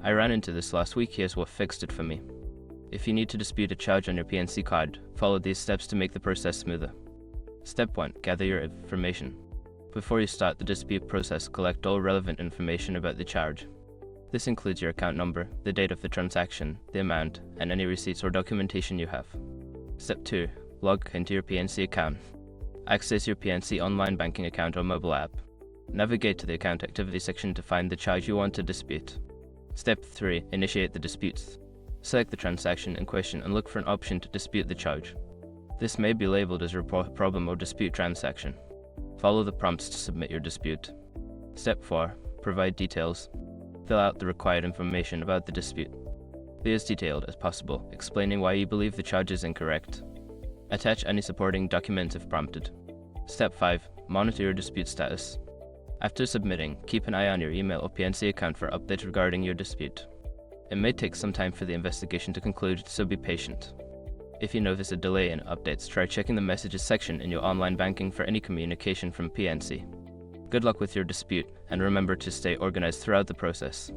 I ran into this last week. Here's what fixed it for me. If you need to dispute a charge on your PNC card, follow these steps to make the process smoother. Step 1. Gather your information. Before you start the dispute process, collect all relevant information about the charge. This includes your account number, the date of the transaction, the amount, and any receipts or documentation you have. Step 2. Log into your PNC account. Access your PNC online banking account or mobile app. Navigate to the account activity section to find the charge you want to dispute. Step 3. Initiate the disputes. Select the transaction in question and look for an option to dispute the charge. This may be labeled as report problem or dispute transaction. Follow the prompts to submit your dispute. Step 4. Provide details. Fill out the required information about the dispute. Be as detailed as possible, explaining why you believe the charge is incorrect. Attach any supporting documents if prompted. Step 5. Monitor your dispute status. After submitting, keep an eye on your email or PNC account for updates regarding your dispute. It may take some time for the investigation to conclude, so be patient. If you notice a delay in updates, try checking the messages section in your online banking for any communication from PNC. Good luck with your dispute, and remember to stay organized throughout the process.